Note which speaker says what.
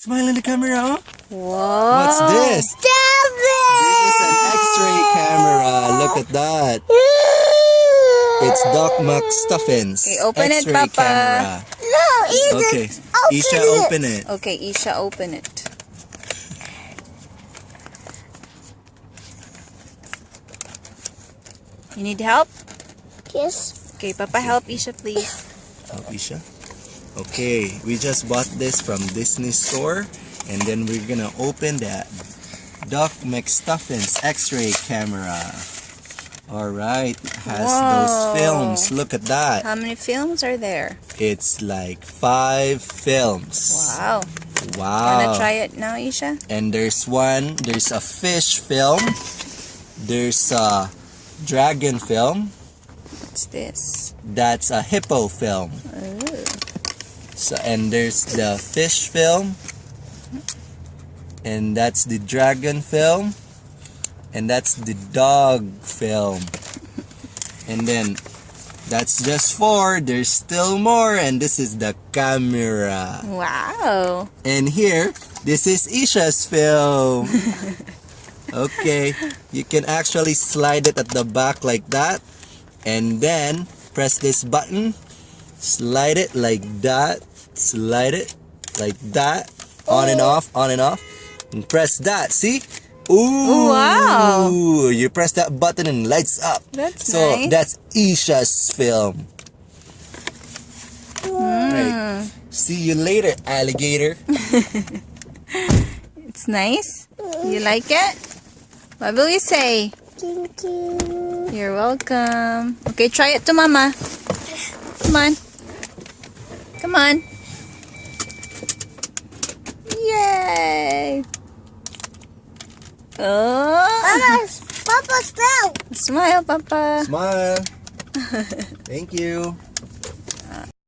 Speaker 1: Smile in the camera.
Speaker 2: Whoa.
Speaker 1: What's this? This is an X-ray camera. Look at that. It's Doc McStuffins.
Speaker 2: Okay, open it,
Speaker 1: X-ray
Speaker 2: Papa.
Speaker 1: camera.
Speaker 3: No,
Speaker 1: Okay, Ysha, open it.
Speaker 2: Okay, Ysha, open it. You need help?
Speaker 3: Yes.
Speaker 2: Okay, Papa, help Ysha, please.
Speaker 1: Help Ysha. Okay, we just bought this from Disney store, and then we're gonna open that Doc McStuffins X-ray camera. Alright, it has those
Speaker 2: Whoa.
Speaker 1: films. Look at that.
Speaker 2: How many films are there?
Speaker 1: It's like 5 films.
Speaker 2: Wow.
Speaker 1: Wow.
Speaker 2: Wanna try it now, Ysha?
Speaker 1: And there's a fish film. There's a dragon film.
Speaker 2: What's this?
Speaker 1: That's a hippo film.
Speaker 2: Ooh.
Speaker 1: So, and there's the fish film. And that's the dragon film. And that's the dog film. And then that's just 4. There's still more. And this is the camera.
Speaker 2: Wow.
Speaker 1: And here, this is Ysha's film. Okay, you can actually slide it at the back like that. And then press this button. Slide it like that. Slide it like that. On and off, on and off. And press that, see? Ooh,
Speaker 2: wow.
Speaker 1: You press that button and lights up.
Speaker 2: That's
Speaker 1: so
Speaker 2: nice.
Speaker 1: that's Ysha's film.
Speaker 2: Mm.
Speaker 1: Right. See you later, alligator.
Speaker 2: It's nice. You like it? What will you say?
Speaker 3: Thank you.
Speaker 2: You're welcome. Okay, try it to Mama. Come on. Come on. Yay! Oh!
Speaker 3: Papa's down.
Speaker 2: Smile, Papa.
Speaker 1: Smile. Thank you.